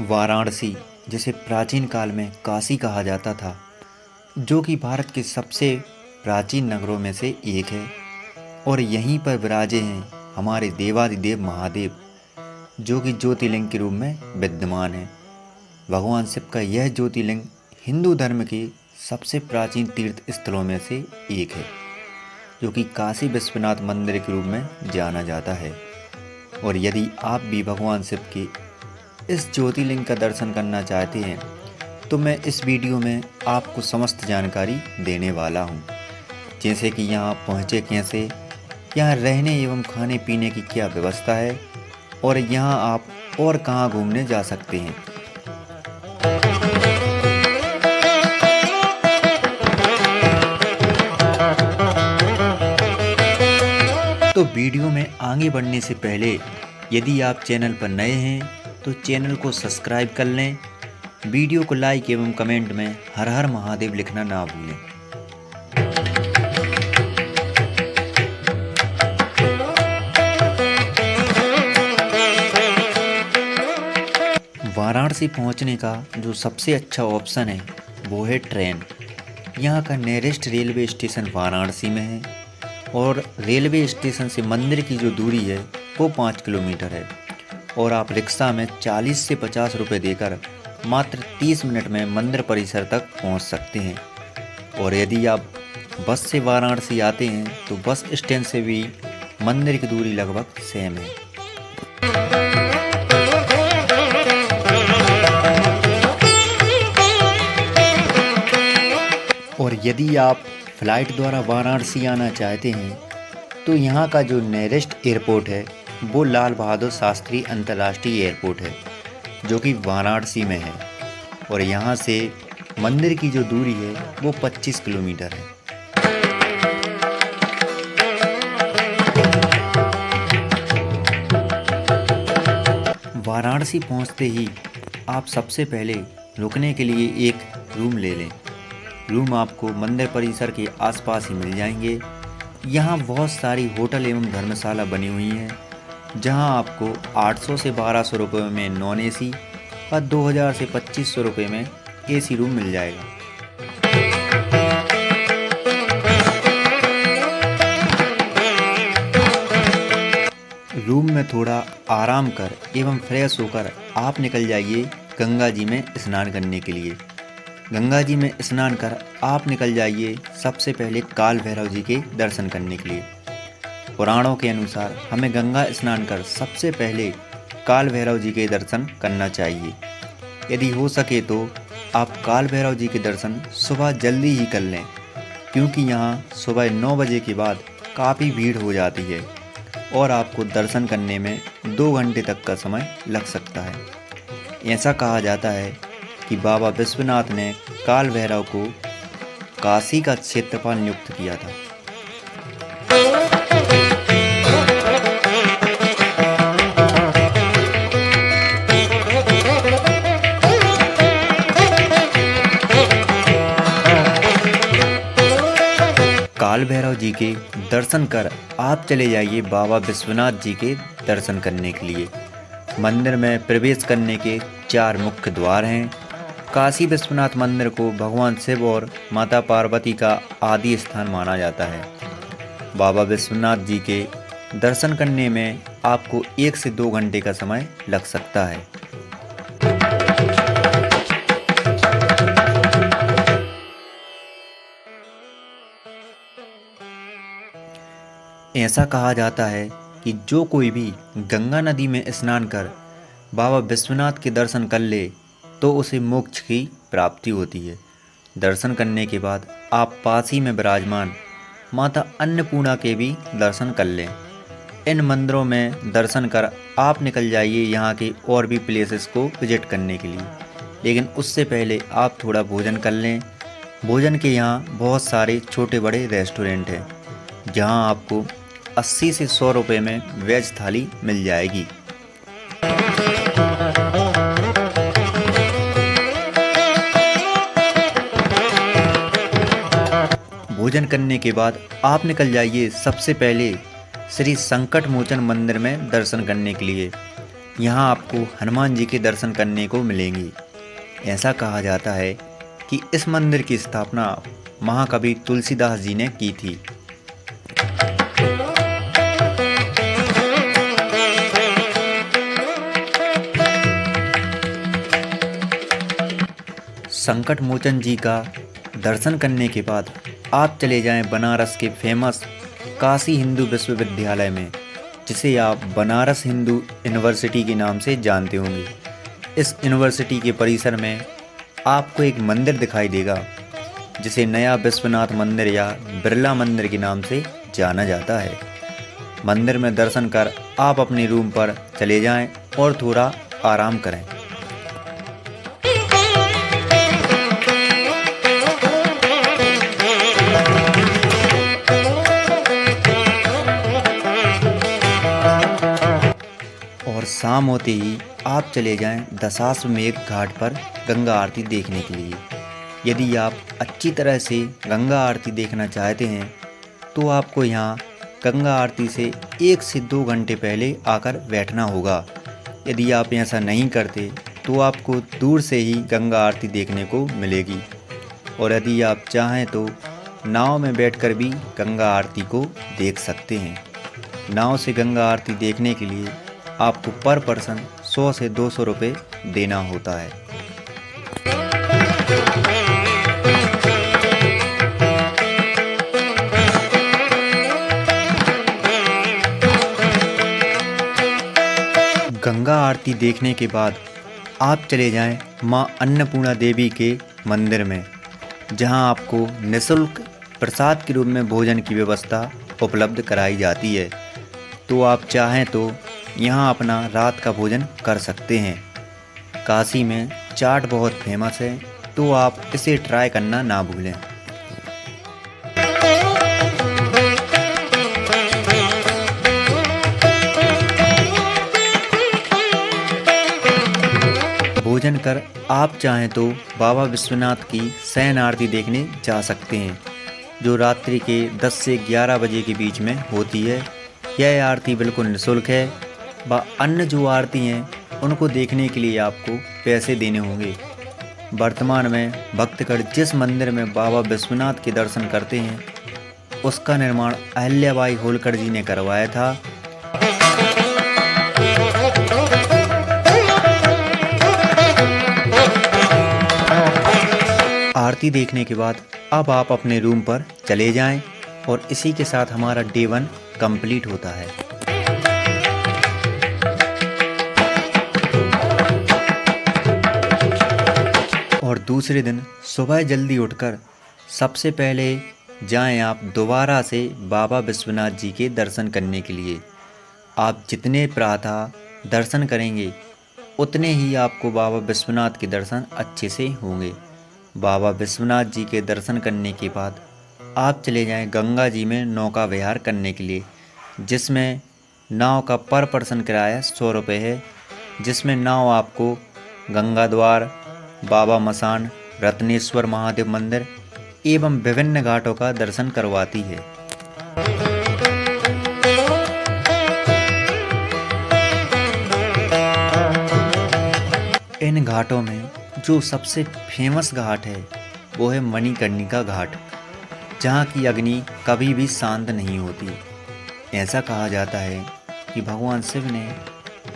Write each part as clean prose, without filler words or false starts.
वाराणसी, जिसे प्राचीन काल में काशी कहा जाता था, जो कि भारत के सबसे प्राचीन नगरों में से एक है और यहीं पर विराजे हैं हमारे देवादिदेव महादेव, जो कि ज्योतिर्लिंग के रूप में विद्यमान है। भगवान शिव का यह ज्योतिर्लिंग हिंदू धर्म के सबसे प्राचीन तीर्थ स्थलों में से एक है, जो कि काशी विश्वनाथ मंदिर के रूप में जाना जाता है। और यदि आप भी भगवान शिव के इस ज्योतिर्लिंग का दर्शन करना चाहते हैं तो मैं इस वीडियो में आपको समस्त जानकारी देने वाला हूं, जैसे कि यहाँ पहुँचे कैसे, यहाँ रहने एवं खाने पीने की क्या व्यवस्था है और यहाँ आप और कहाँ घूमने जा सकते हैं। तो वीडियो में आगे बढ़ने से पहले यदि आप चैनल पर नए हैं तो चैनल को सब्सक्राइब कर लें। वीडियो को लाइक एवं कमेंट में हर हर महादेव लिखना ना भूलें। वाराणसी पहुंचने का जो सबसे अच्छा ऑप्शन है वो है ट्रेन। यहाँ का नियरेस्ट रेलवे स्टेशन वाराणसी में है और रेलवे स्टेशन से मंदिर की जो दूरी है वो 5 किलोमीटर है और आप रिक्शा में 40 से 50 रुपये देकर मात्र 30 मिनट में मंदिर परिसर तक पहुंच सकते हैं। और यदि आप बस से वाराणसी आते हैं तो बस स्टैंड से भी मंदिर की दूरी लगभग सेम है। और यदि आप फ्लाइट द्वारा वाराणसी आना चाहते हैं तो यहाँ का जो नियरेस्ट एयरपोर्ट है वो लाल बहादुर शास्त्री अंतर्राष्ट्रीय एयरपोर्ट है, जो कि वाराणसी में है और यहाँ से मंदिर की जो दूरी है वो 25 किलोमीटर है। वाराणसी पहुँचते ही आप सबसे पहले रुकने के लिए एक रूम ले लें। रूम आपको मंदिर परिसर के आसपास ही मिल जाएंगे। यहाँ बहुत सारी होटल एवं धर्मशाला बनी हुई हैं, जहाँ आपको 800 से 1200 रुपये में नॉन एसी और 2000 से 2500 रुपये में एसी रूम मिल जाएगा। रूम में थोड़ा आराम कर एवं फ्रेश होकर आप निकल जाइए गंगा जी में स्नान करने के लिए। गंगा जी में स्नान कर आप निकल जाइए सबसे पहले काल भैरव जी के दर्शन करने के लिए। पुराणों के अनुसार हमें गंगा स्नान कर सबसे पहले काल भैरव जी के दर्शन करना चाहिए। यदि हो सके तो आप काल भैरव जी के दर्शन सुबह जल्दी ही कर लें, क्योंकि यहाँ सुबह 9 बजे के बाद काफ़ी भीड़ हो जाती है और आपको दर्शन करने में 2 घंटे तक का समय लग सकता है। ऐसा कहा जाता है कि बाबा विश्वनाथ ने काल भैरव को काशी का क्षेत्रपाल नियुक्त किया था। काल भैरव जी के दर्शन कर आप चले जाइए बाबा विश्वनाथ जी के दर्शन करने के लिए। मंदिर में प्रवेश करने के 4 मुख्य द्वार हैं। काशी विश्वनाथ मंदिर को भगवान शिव और माता पार्वती का आदि स्थान माना जाता है। बाबा विश्वनाथ जी के दर्शन करने में आपको 1 से 2 घंटे का समय लग सकता है। ऐसा कहा जाता है कि जो कोई भी गंगा नदी में स्नान कर बाबा विश्वनाथ के दर्शन कर ले तो उसे मोक्ष की प्राप्ति होती है। दर्शन करने के बाद आप पास ही में विराजमान माता अन्नपूर्णा के भी दर्शन कर लें। इन मंदिरों में दर्शन कर आप निकल जाइए यहाँ के और भी प्लेसेस को विजिट करने के लिए, लेकिन उससे पहले आप थोड़ा भोजन कर लें। भोजन के यहाँ बहुत सारे छोटे बड़े रेस्टोरेंट हैं, जहाँ आपको 80 से 100 रुपये में वेज थाली मिल जाएगी। भोजन करने के बाद आप निकल जाइए सबसे पहले श्री संकट मोचन मंदिर में दर्शन करने के लिए। यहाँ आपको हनुमान जी के दर्शन करने को मिलेंगे। ऐसा कहा जाता है कि इस मंदिर की स्थापना महाकवि तुलसीदास जी ने की थी। संकट मोचन जी का दर्शन करने के बाद आप चले जाएं बनारस के फेमस काशी हिंदू विश्वविद्यालय में, जिसे आप बनारस हिंदू यूनिवर्सिटी के नाम से जानते होंगे। इस यूनिवर्सिटी के परिसर में आपको एक मंदिर दिखाई देगा, जिसे नया विश्वनाथ मंदिर या बिरला मंदिर के नाम से जाना जाता है। मंदिर में दर्शन कर आप अपने रूम पर चले जाएं और थोड़ा आराम करें। और शाम होते ही आप चले जाएं दशाश्वमेध घाट पर गंगा आरती देखने के लिए। यदि आप अच्छी तरह से गंगा आरती देखना चाहते हैं तो आपको यहाँ गंगा आरती से 1 से 2 घंटे पहले आकर बैठना होगा। यदि आप ऐसा नहीं करते तो आपको दूर से ही गंगा आरती देखने को मिलेगी। और यदि आप चाहें तो नाव में बैठकर भी गंगा आरती को देख सकते हैं। नाव से गंगा आरती देखने के लिए आपको पर पर्सन 100 से 200 रुपये देना होता है। गंगा आरती देखने के बाद आप चले जाएं मां अन्नपूर्णा देवी के मंदिर में, जहां आपको निःशुल्क प्रसाद के रूप में भोजन की व्यवस्था उपलब्ध कराई जाती है। तो आप चाहें तो यहाँ अपना रात का भोजन कर सकते हैं। काशी में चाट बहुत फेमस है, तो आप इसे ट्राई करना ना भूलें। भोजन कर आप चाहें तो बाबा विश्वनाथ की शयन आरती देखने जा सकते हैं, जो रात्रि के 10 से 11 बजे के बीच में होती है। यह आरती बिल्कुल निःशुल्क है। व अन्य जो आरती हैं उनको देखने के लिए आपको पैसे देने होंगे। वर्तमान में भक्तगण जिस मंदिर में बाबा विश्वनाथ के दर्शन करते हैं, उसका निर्माण अहिल्याबाई होलकर जी ने करवाया था। आरती देखने के बाद अब आप अपने रूम पर चले जाएं और इसी के साथ हमारा डे 1 कंप्लीट होता है। और दूसरे दिन सुबह जल्दी उठकर सबसे पहले जाएं आप दोबारा से बाबा विश्वनाथ जी के दर्शन करने के लिए। आप जितने प्रातः दर्शन करेंगे उतने ही आपको बाबा विश्वनाथ के दर्शन अच्छे से होंगे। बाबा विश्वनाथ जी के दर्शन करने के बाद आप चले जाएं गंगा जी में नौका विहार करने के लिए, जिसमें नाव का पर पर्सन किराया 100 रुपये है, जिसमें नाव आपको गंगा द्वार, बाबा मसान, रत्नेश्वर महादेव मंदिर एवं विभिन्न घाटों का दर्शन करवाती है। इन घाटों में जो सबसे फेमस घाट है वो है मणिकर्णिका घाट, जहाँ की अग्नि कभी भी शांत नहीं होती। ऐसा कहा जाता है कि भगवान शिव ने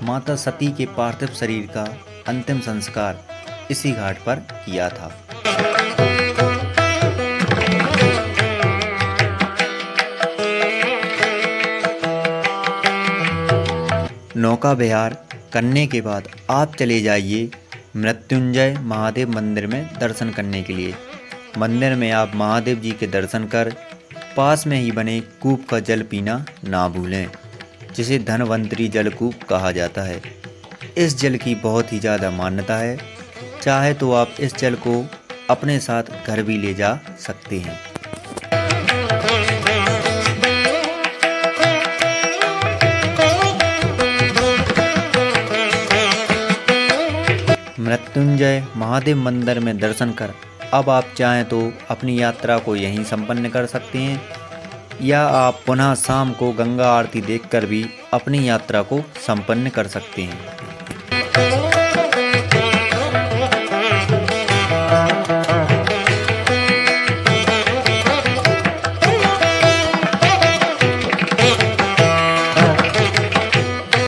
माता सती के पार्थिव शरीर का अंतिम संस्कार इसी घाट पर किया था। नौका विहार करने के बाद आप चले जाइए मृत्युंजय महादेव मंदिर में दर्शन करने के लिए। मंदिर में आप महादेव जी के दर्शन कर पास में ही बने कूप का जल पीना ना भूलें, जिसे धनवंतरी जलकूप कहा जाता है। इस जल की बहुत ही ज़्यादा मान्यता है। चाहे तो आप इस जल को अपने साथ घर भी ले जा सकते हैं। मृत्युंजय महादेव मंदिर में दर्शन कर अब आप चाहें तो अपनी यात्रा को यहीं संपन्न कर सकते हैं, या आप पुनः शाम को गंगा आरती देखकर भी अपनी यात्रा को संपन्न कर सकते हैं।